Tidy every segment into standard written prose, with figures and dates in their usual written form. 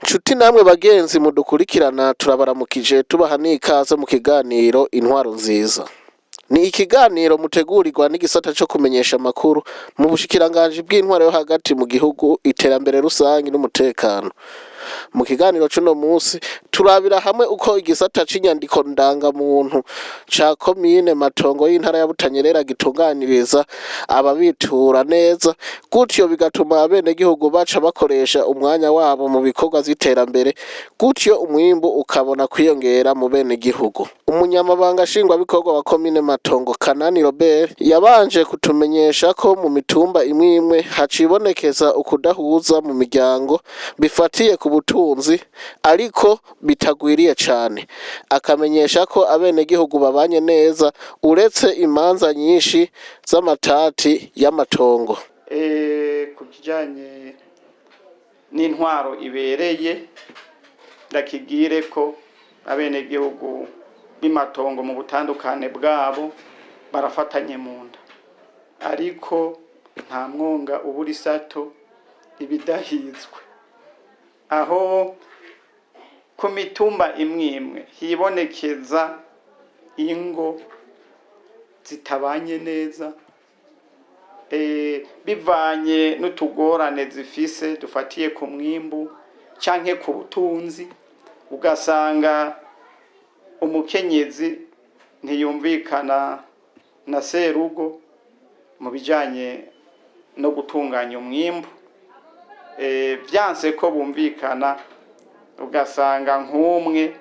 Nshuti namwe bagenzi mudukurikirana turabaramukije tubaha n'ikaze mu kiganiro intwaro nziza. Ni ikiganiro mutegurirwa n'igisata co kumenyesha amakuru mu bushikiranganji bw'intwaro yo hagati mu gihugu, iterambere rusangi n'umutekano. Mu kiganiro c'uno musi turabira hamwe uko igisata c'inyandiko ndangamuntu ca komine Matongo y'intara ya Butanyerera gitunganiriza ababitura neza, gutyo bigatuma abenegihugu baca bakoresha umwanya wabo mu bikorwa vy'iterambere, gutyo umwimbu ukabona kwiyongera mu benegihugu. Umunyamabanga nshingwabikorwa wa komine Matongo Kanani Robert yabanje kutumenyesha ko mu mitumba imwe imwe hacibonekeza ukudahuza mu miryango bifatiye ku butunzi ariko bitagwiriye cane, akamenyesha ko abenegihugu babanye neza uretse imanza nyinshi z'amatati y'amatongo. Ku kijanye n'intwaro ibereye ndakigire ko abenegihugu b'imatongo mu butandukane bwabo barafatanye mu nda, ariko nta mwonga ubura isato ibidahizwe. Aho ku mitumba imwe imwe hibonekeza ingo zitabanye neza bivanye n'utugorane zifise dufatiye ku mwimbu canke ku butunzi, ugasanga umukenyezi ntiyumvikana na serugo mu bijanye no gutunganya umwimbu, vyanse ko bumvikana ugasanga nk'umwe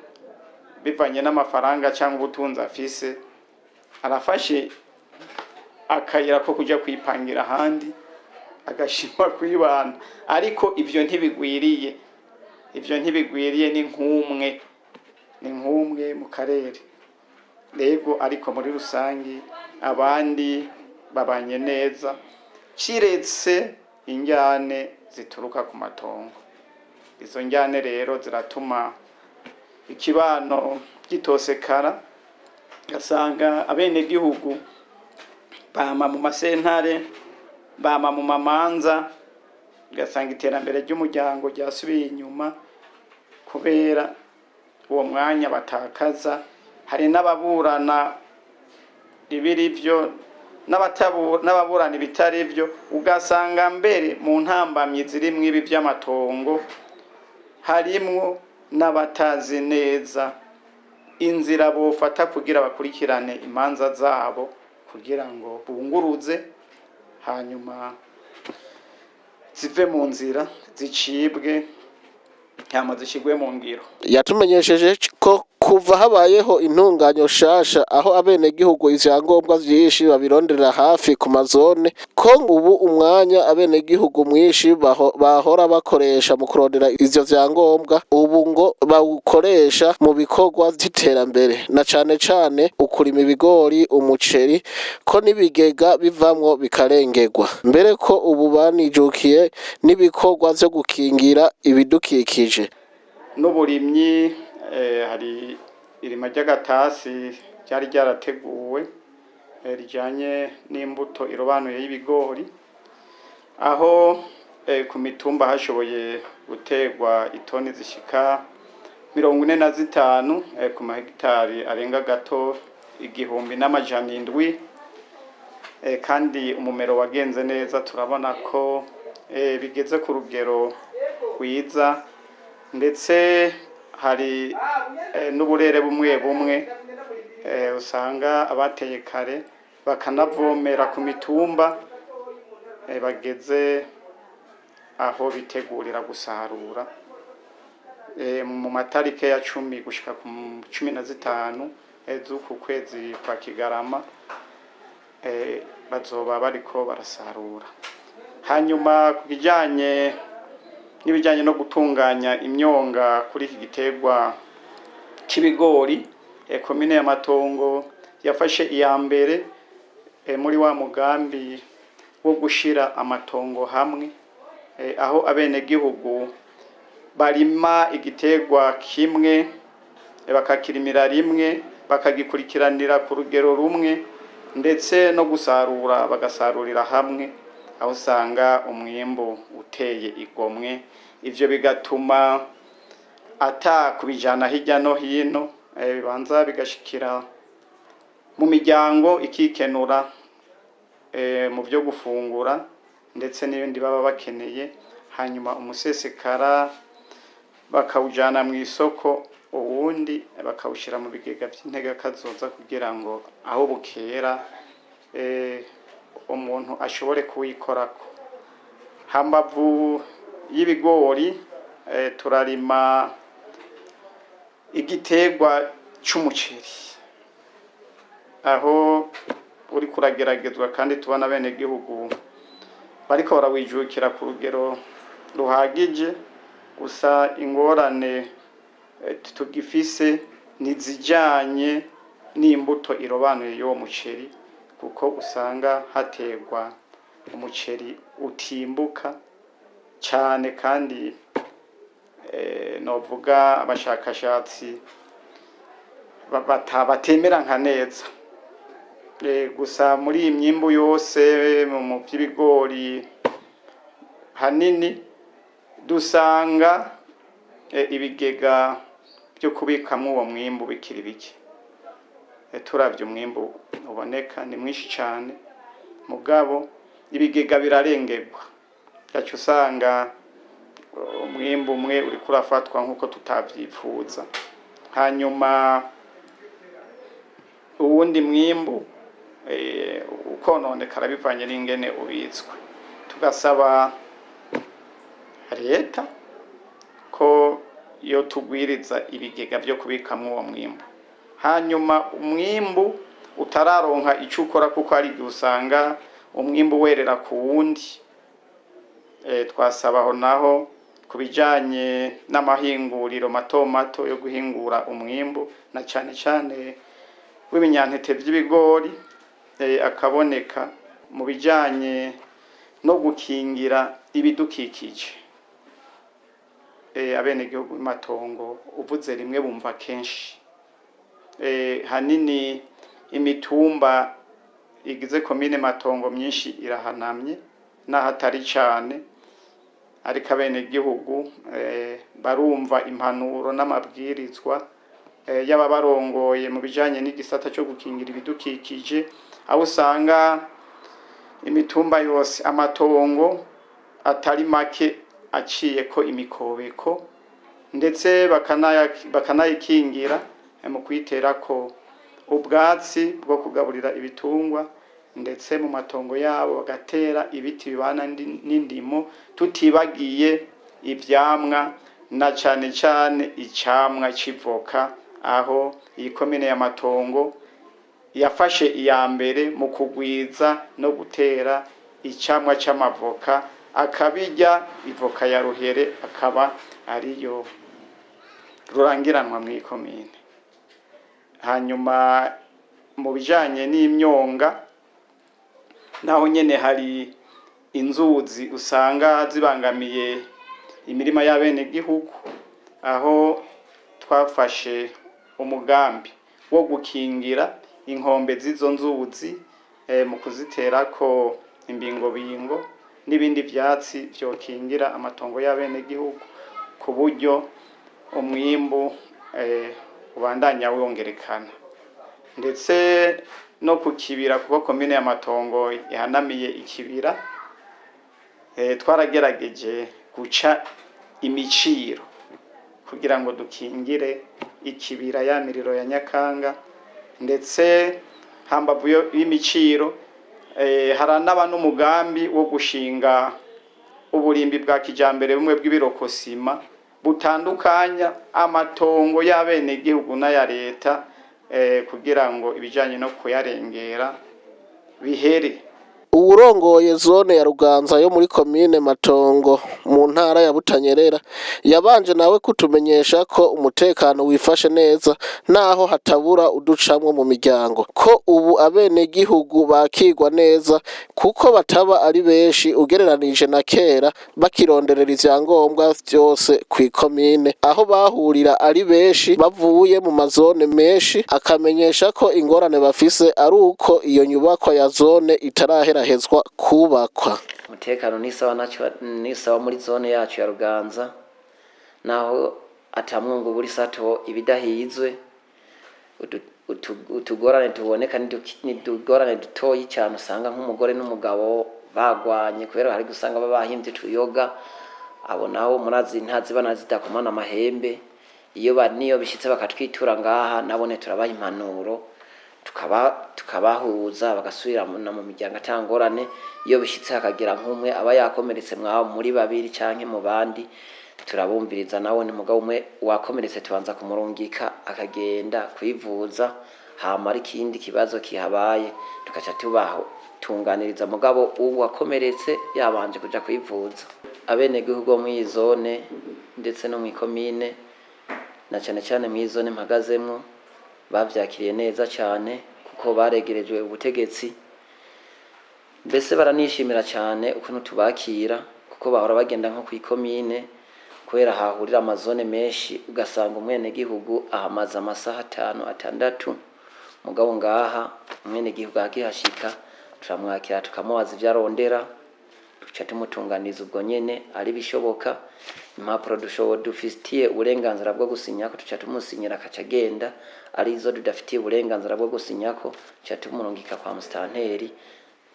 bivanye n'amafaranga cyangwa ubutunzi afise arafashe akayira ko kuja kwipangira ahandi agashima kwibana, ariko ivyo ntibigwiriye. Ivyo ntibigwiriye ni nk'umwe mu karere rego, ariko muri rusangi abandi babanye neza ciretse injyane zituruka ku matongo. Izo njyane rero ziratuma ikibano gitosekara, gasanga abenegihugu bama mu masentare, bama mu mamanza, gasanga iterambere ry'umuryango ryasubiye inyuma kubera uwo mwanya batakaza. Hari n'ababurana ibiri vyo n'ababurana ibitari vyo, ugasanga mbere mu ntambamyi ziri mwibi vy'amatongo harimwo n'abatazi neza inzira bofata kugira bakurikirane imanza zabo kugira ngo bunguruze hanyuma zive mu nzira zicibwe hama zishigwe mu ngiro. Yatumenyesheje ko kuva habayeho intunganyo shasha aho abenegihugu ivyangombwa vyinshi babironderera hafi ku mazone, ko ubu umwanya abenegihugu mwinshi bahora bakoresha mu kurondera ivyo vyangombwa ubu ngo bawukoresha mu bikorwa vy'iterambere, na cane cane ukurima ibigori, umuceri, ko n'ibigega bivamwo bikarengerwa, mbere ko ubu banijukiye n'ibikorwa vyo gukingira ibidukikije. N'uburimyi hari irima ry'agatasi ryari ryarateguwe rijanye n'imbuto irobanuye y'ibigori, aho ku mitumba hashoboye gutegwa itoni zishika 45 ku mahegitari arenga gato 1,700, kandi umumero wagenze neza. Turabona ko bigeze ku rugero rwiza, ndetse hari n'uburere bumwe bumwe usanga abateye kare bakanavomera ku mitumba bageze aho bitegurira gusarura mu matarike ya 10 gushika ku 15 z'uku kwezi kwa Kigarama bazoba bariko barasarura. Hanyuma ku bijanye n'ibijanye no gutunganya imyonga kuri iki giterwa c'ibigori, komine ya Matongo yafashe iya mbere muri wa mugambi wo gushira amatongo hamwe, aho abenegihugu barima igiterwa kimwe bakakirimira rimwe bakagikurikiranira ku rugero rumwe, ndetse no gusarura bagasarurira hamwe, aho usanga umwimbu uteye igomwe. Ivyo bigatuma ata kubijana hirya no hino, bibanza bigashikira mu miryango ikikenura mu byo gufungura ndetse n'ibindi baba bakeneye, hanyuma umusesekara bakawujana mu isoko, ubundi bakawushira mu bigega by'intega kazoza kugira ngo aho bukera umuntu ashobore kuwikorako. Hambavu y'ibigori turarima igiterwa c'umuceri, aho uri kurageragezwa kandi tubona bene gihugu bariko barawijukira ku rugero ruhagije. Gusa ingorane tugifise nizijanye n'imbuto irobanuye y'uwo muceri, kuko usanga haterwa umuceri utimbuka cyane, kandi novuga abashakashatsi batemera nka neza. Gusa muri iyi myimbu yose mu by'ibigori hanini dusanga ibigega byo kubikamwo uwo mwimbu bikiri bike. Turavye umwimbu uboneka ni mwinshi cyane, mugabo ibigega birarengerwa, gacu usanga umwimbu umwe uri kurafatwa nkuko tutavyifuza, hanyuma uwundi mwimbu ukononekara bivanye n'ingene ubitswe. Tugasaba leta ko yo tugwiriza ibigega byo kubikamwo uwo mwimbu, hanyuma umwimbu utararonka ico ukora, kuko hari igihe usanga umwimbu werera ku wundi. Twasabaho naho kubijanye n'amahinguriro mato mato yo guhingura umwimbu, na cane cane w'ibinyantete by'ibigori, akaboneka mu bijanye no gukingira ibidukikije. Abenegihugu b'Amatongo uvuze rimwe bumva kenshi. Hanini imitumba igize komine Matongo myinshi irahanamye n'ahatari cyane, ariko abenegihugu barumva impanuro n'amabwirizwa y'ababarongoye mu bijanye n'igisata cyo gukingira ibidukikije, aho usanga imitumba yose amatongo atari make aciye ko imikobeko, ndetse bakanayikingira mu kwitera ko ubwatsi bwo kugaburira ibitungwa, ndetse mu matongo yabo bagatera ibiti bibana n'indimo, tutibagiye ivyamwa na cane cane icamwa civoka, aho iyi komine ya Matongo yafashe iya mbere mu kugwiza no gutera icamwa c'amavoka, akabirya ivoka ya ruhere akaba ariyo rurangiranwa mu ikomine. Hanyuma mu bijanye n'imyonga naho nyene hari inzuzi usanga zibangamiye imirima y'abenegihugu, aho twafashe umugambi wo gukingira inkombe z'izo nzuzi mu kuziterako imbingobingo n'ibindi vyatsi vyokingira amatongo y'abenegihugu, ku buryo umwimbu ubandanya wongerekana. Ndetse no kukibira, kuko komine ya Matongo ihanamiye ikibira, twaragerageje guca imiciro kugira ngo dukingire ikibira, ya miriro ya Nyakanga. Ndetse hambavu y'imiciro haranaba n'umugambi wo gushinga uburimbi bwa kijambere bumwe bw'ibirokosima butandukanya amatongo y'abenegihugu n'aya leta, kugira ngo ibijanye no kuyarengera bihere. uwurongoye zone ya Ruganza yo muri komine Matongo mu ntara ya Butanyerera yabanje nawe kutumenyesha ko umutekano wifashe neza naho hatabura uducamwo mu miryango, ko ubu abenegihugu bakigwa neza kuko bataba ari benshi ugereranije na kera bakironderera ivyangombwa vyose kw'ikomine, aho bahurira ari benshi bavuye mu mazone menshi, akamenyesha ko ingorane bafise ari uko iyo nyubakwa ya zone itaraherahezwa kubakwa. Umutekano ni sawa muri zone yacu ya Ruganza, naho atamwungu buri sato ibidahizwe, utugorane tuboneka n'utugorane dutoyi cyane, usanga nk'umugore n'umugabo bagwanye kubera hari gusanga babahimbye tuyoga, abo naho murazi ntazi banazidakomana amahembe, niyo bishitse bakatwitura ngaha nabone turabaha impanuro tukabahuza bagasubira mu miryango atangorane. Iyo bishitse hakagira nk'umwe aba yakomeretse mwabo muri babiri canke mu bandi, turabumviriza nawe ni mugabo umwe wakomeretse tubanza kumurungika akagenda kwivuza, hama ari ikindi kibazo kihabaye tukaca tunganiriza mugabo ubu wakomeretse yabanje kuja kwivuza. Abenegihugu bo mw'iyi zone ndetse no mw'ikomine na cane cane mw'iyi zone mpagazemwo bavyakiriye neza cane kuko baregerejwe ubutegetsi, mbese baranishimira cane ukuntu tubakira kuko bahora bagenda nko kw'ikomine kubera hahurira amazone menshi, ugasanga umwenegihugu ahamaze amasaha 5-6, mugabo ngaha umwenegihugu akihashika turamwakira tukamubaza ivyo arondera, tuca tumutunganiza ubwo nyene ari bishoboka. Impapuro dufitiye uburenganzira bwo gusinyako tuca tumusinyira akaca agenda, arizo tudafitiye uburenganzira bwo gusinyako tuca tumurungika kwa musitanteri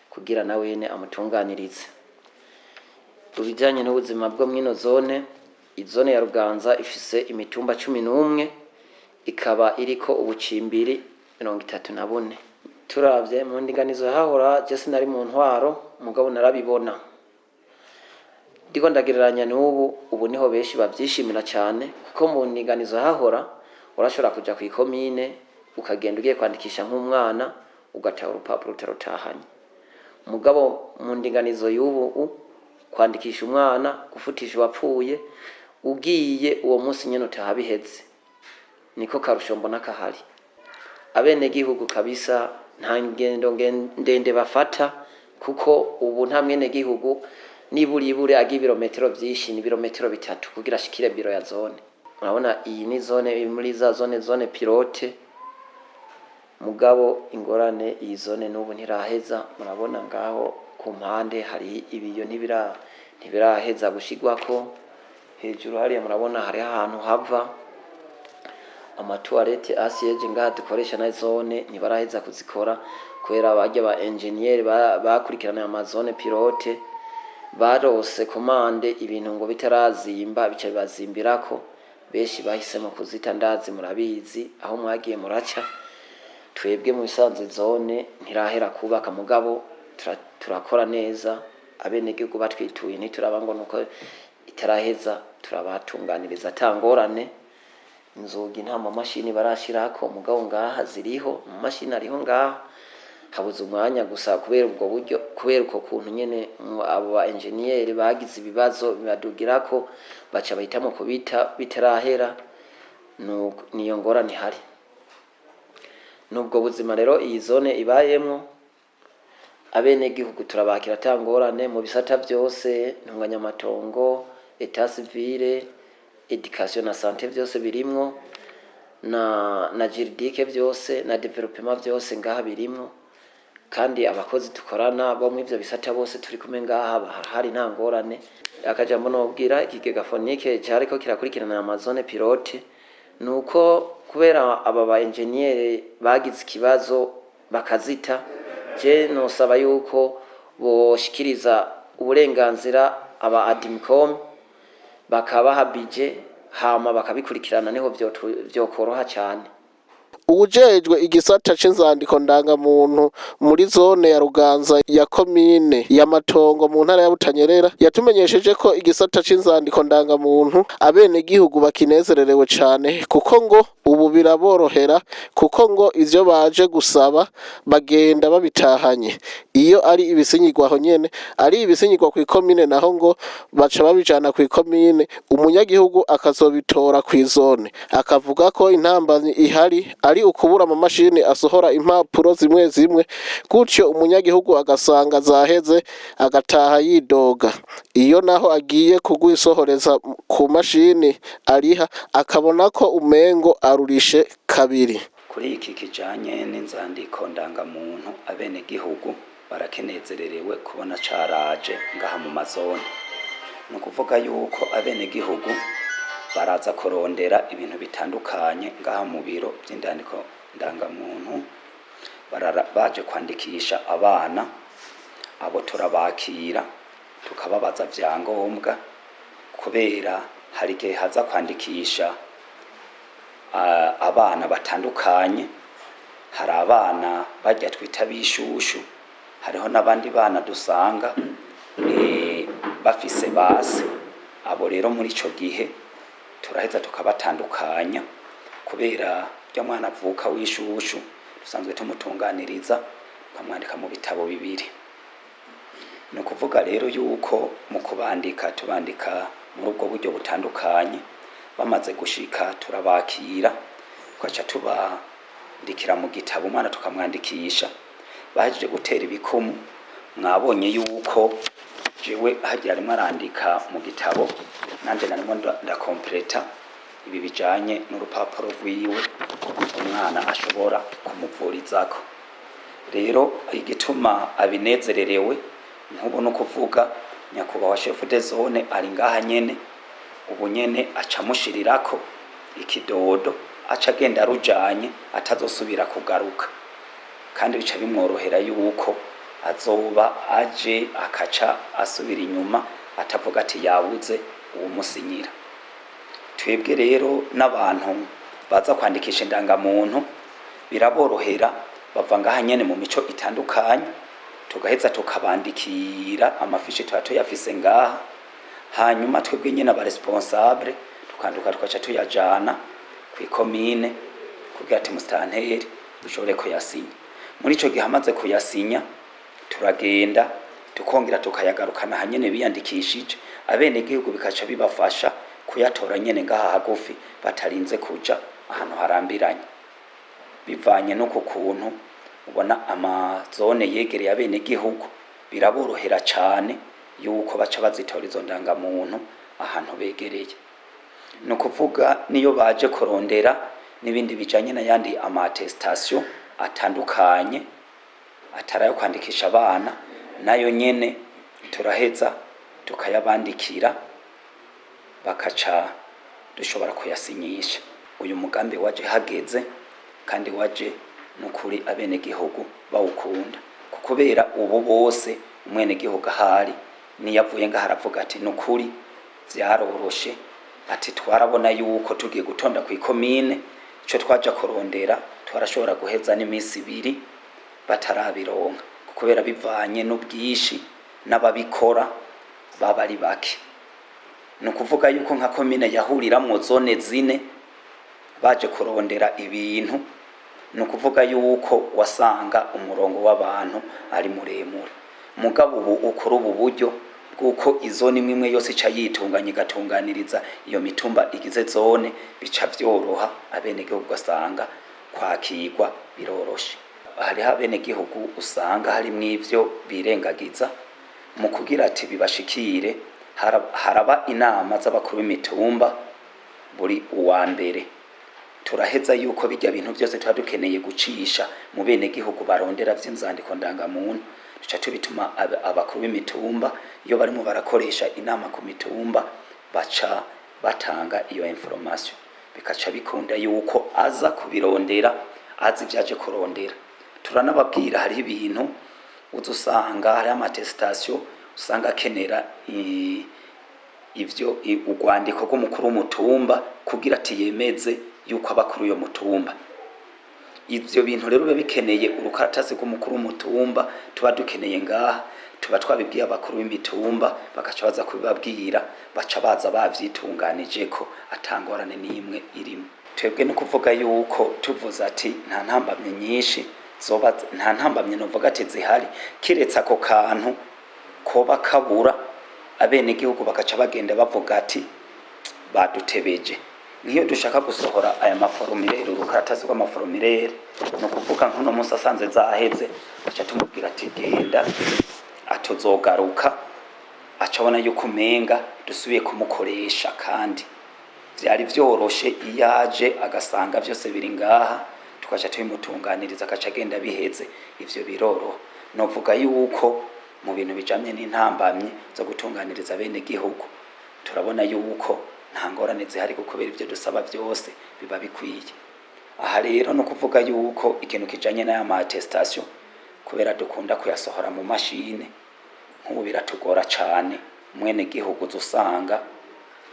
kugira nawene amutunganirize. Ubijanye n'ubuzima bwo mwino zone, izone ya Ruganza ifise imitumba 11 ikaba iriko ubucimbiri 34. Turavye mu ndinganizo hahora je sinari mu ntwaro, mugabo narabibona ndiko ndagereranya ubu niho benshi bavyishimira cyane, kuko mu ndinganizo hahora urashobora kuja kw'ikomine ukagenda ugiye kwandikisha nk'umwana ugataha urupapuro utarutahanye, mugabo mu ndinganizo y'ubu kwandikisha umwana gufutisha uwapfuye ugiye uwo munsi nyene utahabiheze, niko karusho mbona kahari. Abenegihugu kabisa nta ngendo ndende bafata, kuko ubu nta mwenegihugu niburi agi ibirometero vyinshi, ni ibirometero 3 kugira ashikire biro ya zone. Murabona iyi ni zone muri za zone pilote, mugabo ingorane iyi zone n'ubu ntiraheza. Murabona ngaho ku mpande hari ibiyo ntibiraheza gushigwako, hejuru hariya murabona hari ahantu hava amatoilette asiege ngaha dukoresha na zone ntibaraheza kuzikora kubera barya ba engineer bakurikirana amazone pilote barose komande ibintu ngo bitarazimba bica bibazimbirako, benshi bahisemo kuzita ndazi murabizi aho mwagiye muraca. Twebwe mu bisanzwe zone ntirahera kubaka, mugabo turakora neza. Abenegihugu batwituye ntituraba ngo nuko itaraheza, turabatunganiriza atangorane. Inzugi nta mashini barashirako, mugabo ngaha ziriho amashini ariho ngaha, habuze umwanya gusa kubera ubwo buryo, kubera uko kuntu nyene abo ba engineer bagize ibibazo bibadugirako baca bahitamo kubita bitarahera, niyo ngorane ihari. Nubwo buzima rero iyi zone ibayemwo, abenegihugu turabakira atangorane mu bisata byose, ntunganyamatongo, etat civile, education na santé byose birimwo, na juridique byose na development byose ngaha birimwo, kandi abakozi dukorana bo mu ivyo bisata bose turi kumwe ngaha hari nta ngorane. Akajambo nobwira ikigega fonike cyariko kirakurikirana amazone pilote nuko kubera aba ba engineer bagize ikibazo bakazita, je nosaba yuko boshikiriza uburenganzira aba adimcom bakabaha budget hama bakabikurikirana, niho vyokoroha cyane. uwujejwe igisata c'inzandiko ndangamuntu muri zone ya Ruganza ya komine ya Matongo mu ntara ya Butanyerera yatumenyesheje ko igisata c'inzandiko ndangamuntu abenegihugu bakinezererewe cane kuko ngo ubu biraborohera kuko ngo ivyo baje gusaba bagenda babitahanye iyo ari ibisinyirwa aho nyene ari ibisinyirwa kw'ikomine naho ngo baca babijana kw'ikomine umunyagihugu akazobitora kw'izone akavuga ko intambamyi ihari ari ukubura amamashini asohora impapuro zimwe zimwe gutyo umunyagihugu agasanga zaheze agataha yidoga iyo naho agiye kugwisohoreza ku mashini ariha akabona ko umengo arurishe kabiri. Kuri iki kijanye n'inzandiko ndangamuntu abenegihugu barakenezererewe kubona caraje ngaha mu mazone. Ni ukuvuga yuko abenegihugu baraza kurondera ibintu bitandukanye ngaha mu biro by'indandiko ndangamuntu, baje kwandikisha abana, abo turabakira tukababaza vyangombwa kubera hari igihe haza kwandikisha abana batandukanye. Hari abana barya twita bishushu, hariho n'abandi bana dusanga bafise base. Abo rero muri ico gihe turaheza tukabatandukanya kubera rya mwana avuka w'ishushu dusanzwe tumutunganiriza tukamwandika mu bitabo bibiri. Ni ukuvuga rero yuko mu kubandika tubandika muri ubwo buryo butandukanye. Bamaze gushika turabakira twaca tubandikira mu gitabo umwana tukamwandikisha. Bahejeje gutera ibikumu mwabonye yuko jewe hagira rimwe arandika mu gitabo nanje narimo ndakompleta ibi bijanye n'urupapuro rwiwe umwana ashobora kumuvurizako. Rero igituma abinezererewe nk'ubu no kuvuga nyakubahwa chef de zone ari ngaha nyene, ubu nyene aca mushirirako ikidodo aca agenda arujanye atazosubira kugaruka, kandi bica bimworohera yuko azoba aje akaca asubira inyuma atavuga ati yabuze uwo musinyira. Twebwe rero n'abantu baza kwandikisha indangamuntu biraborohera, bava ngaha nyene mu mico itandukanye tugaheza tukabandikira amafishi tuba tuyafise ngaha, hanyuma twebwe nyene aba responsable tukanduka tukaca tuyajana kw'ikomine kugira ati mustanteri dushobore kuyasinya. Muri ico gihe amaze kuyasinya turagenda tukongera tukayagarukana hanyene biyandikishije, abenegihugu bikaca bibafasha kuyatora nyene ngaha hagufi batarinze kuja ahantu harambiranye. Bivanye no ku kuntu ubona amazone yegereye abenegihugu biraborohera cane yuko baca bazitora izo ndangamuntu ahantu begereye. Ni ukuvuga niyo baje kurondera n'ibindi bijanye n'ayandi amatestation atandukanye atarayo kwandikisha abana, nayo nyene turaheza tukayabandikira bakaca dushobora kuyasinyisha. Uyu mugambi waje hageze kandi waje nukuri abenegihugu bawukunda, kubera ubu bose umwenegihugu ahari niyavuye ngaha aravuga ati nukuri vyaroroshe, ati twarabona yuko tugiye gutonda kw'ikomine ico twaja kurondera twarashobora guheza n'imisi 2 batarabironka, kubera bivanye n'ubwishi n'ababikora baba ari bake. Ni ukuvuga yuko nka komine yahuriramwo zone 4 baje kurondera ibintu, ni ukuvuga yuko wasanga umurongo w'abantu ari muremure. Mugabo ubu ukora ubu buryo bw'uko izone imwe yose ica yitunganya igatunganiriza iyo mitumba igize zone, bica vyoroha abenegihugu ugasanga kwakirwa biroroshe. Hariho abenegihugu usanga harimwo ivyo birengagiza mu kugira ati bibashikire, haraba inama z'abakuru b'imitumba buri uwa mbere. Turaheza yuko bijya bintu byose twadukeneye gucisha mu benegihugu barondera vy'inzandiko ndangamuntu, duca tubituma abakuru b'imitumba iyo barimo barakoresha inama ku mitumba baca batanga iyo information, bikaca bikunda yuko aza kubirondera azi vyaje kurondera. Turanababwira hari ibintu uzusanga hari amatestation usanga kenera ivyo urwandiko rw'umukuru w'umutumba kugira ati yemeze yuko abakuru yo mutumba. ivyo bintu rero biba bikeneye urukaratasi rw'umukuru w'umutumba tuba dukeneye ngaha, tuba twabibwiye abakuru b'imitumba bagaca baza kubibabwira, baca baza bavyitunganije ko atangorane n'imwe irimo. Twebwe no kuvuga yuko tuvuze ati nta ntambamye nyinshi zoba, nta ntambamye novuga ati zihari, kiretse ako kantu koba kabura abene gihugu bagaca bagenda bavuga ati badutebeje. Niyo dushaka gusohora aya maforomilere, urukaratasi rw'amaforomilere, no kuvuga nkuno munsi asanze zaheze, aca tumubwira ati genda atuzogaruka, acabona yuko umenga dusubiye kumukoresha. Kandi vyari vyoroshe iyaje agasanga vyose biri ngaha, tukaca tubimutunganiriza agaca agenda biheze, ivyo biroroha. Novuga yuko mu bintu bijanye n'intambamye zo gutunganiriza bene gihugu turabona yuko nta ngorane zihari, kubera ivyo dusaba vyose biba bikwiye. Aha rero no kuvuga yuko ikintu kijanye n'aya ma attestation, kubera dukunda kuyasohora mu mashine, nk'ubu biratugora cane. Mwene gihugu usanga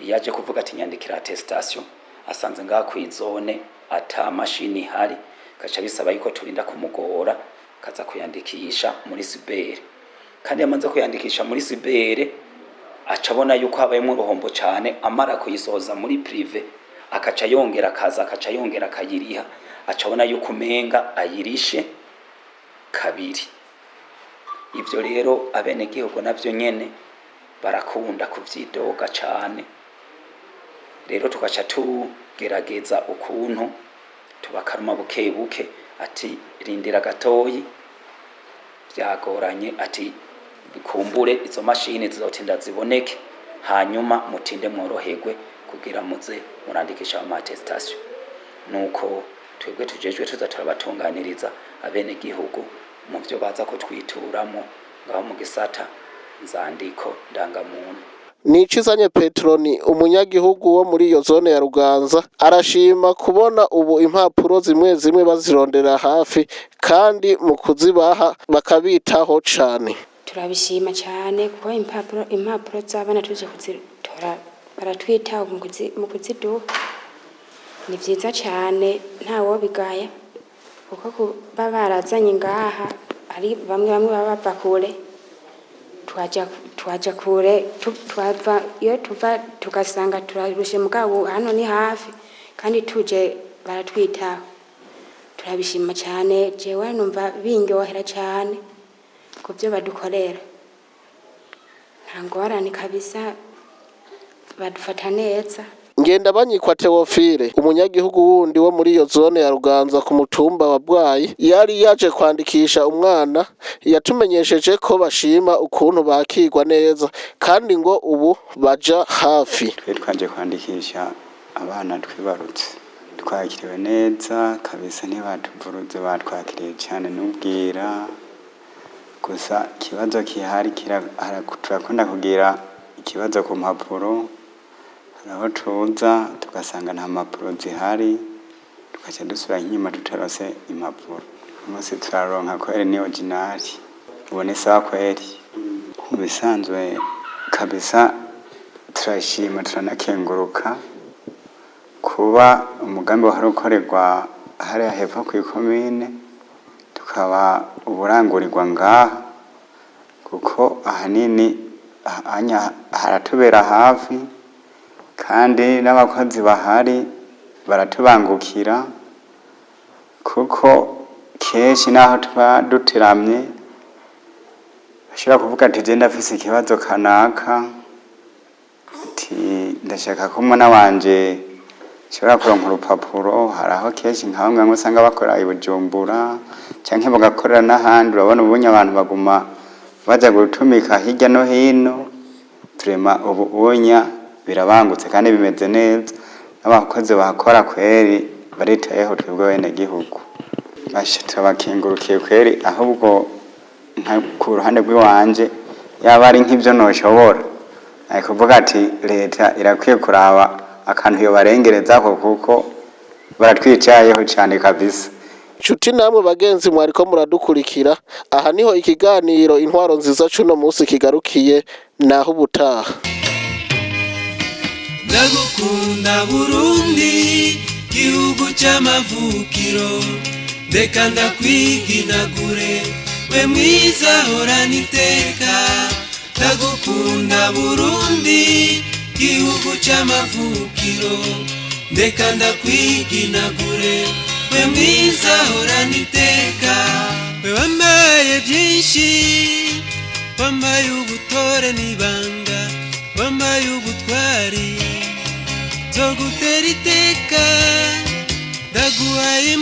iyaje kuvuga ati nyandikira attestation, asanze ngaha kw'izone ata mashini ihari, gaca bisaba yuko turinda kumugora kaza kuyandikisha muri sibere. Kandi yamaze kuyandikisha muri sibere, acabona yuko habayemo uruhombo cane, amara kuyisohoza muri prive akaca yongera akaza, akaca yongera akayiriha, acabona yuko umenga ayirishe kabiri. Ivyo rero abene gihugu navyo nyene barakunda kuvyidoga cane. Rero tugaca tugerageza ukuntu tubakaruma buke buke, ati rindira gatoyi, byagoranye, ati bikumbure izo mashini zizotinda ziboneke, hanyuma mutinde mworoherwe kugira muze murandikisha ama attestation. Nuko twebwe tujejwe tuza turabatunganiriza abene gihugu mu byo baza kutwituramo ngaho mu gisata nzandiko ndangamuntu. Nicizanye Petroni, umunyagihugu wo muri iyo zone ya Ruganza, arashima kubona ubu impapuro zimwe zimwe bazirondera hafi kandi mu kuzibaha bakabitaho cane. Turabishima cyane kuko impapuro z'abana tuje kuzitora baratwitaho mu kuziduha. Ni vyiza cyane, ntawo bigaya kuko baba barazanye ngaha ari bamwe baba bava kure, twaja kure, iyo tuva tugasanga turarushe mugabo hano ni hafi kandi tuje baratwitaho. Turabishima cyane, jewe numva bingyohera cyane kubyo badukorera. Nta ngorane kabisa, badufata neza. Ngendabanyikwa Theophile, umunyagihugu wundi wo muri iyo zone ya Ruganza ku mutumba wa Bwayi, yari yaje kwandikisha umwana, yatumenyesheje ko bashima ukuntu bakirwa neza kandi ngo ubu baja hafi. Twaje kwandikisha abana twibarutse, twakiriwe neza kabisa, ntibatuvuruze, batwakiriye cyane n'ubwira. Gusa ikibazo kihari turakunda kugira ikibazo ku mpapuro, aho tuza tugasanga nta mpapuro zihari, tugaca dusubira inyuma tutarose impapuro. Umunsi turaronka kweri ni originali, ubone sawa kweri. Mu bisanzwe kabisa turashima, turanakenguruka kuba umugambi wahari ukorerwa hariya hepfo kw'ikomine, tukaba uburangurirwa ngaha, kuko ahanini haratubera hafi kandi n'abakozi bahari baratubangukira, kuko kenshi naho tuba dutiramye bashobora kuvuga ati je ndafise ikibazo kanaka, ati ndashaka ko umwana wanje shobora kuronka urupapuro. Haraho kenshi nkaho ngamwe usanga bakora i Bujumbura canke bagakorera n'ahandi, urabona ubunye abantu baguma baja gutumika hirya no hino. Turema ubu unya birabangutse kandi bimeze neza, n'abakozi bakora kweri baritayeho twebwe bene gihugu. Turabakengurukiye kweri, ahubwo ku ruhande rw'iwanje yaba ari nk'ivyo noshobora, ariko kuvuga ati leta irakwiye kuraba akantu yo barengerezako, kuko baratwicayeho cyane kabisa. Nshuti namwe bagenzi mwariko muradukurikira, aha niho ikiganiro intwaro nziza cuno munsi kigarukiye, naho ubutaha. Ndagukunda Burundi, gihugu cy'amavukiro. reka ndakwiginagure we mwiza horana iteka ndagukunda Burundi gihugu c'amavukiro reka ndakwiginagure we mwiza horana iteka we wambaye byinshi wambaye ubutore n'ibanga wambaye ubutwari zo gutera iteka ndaguhaye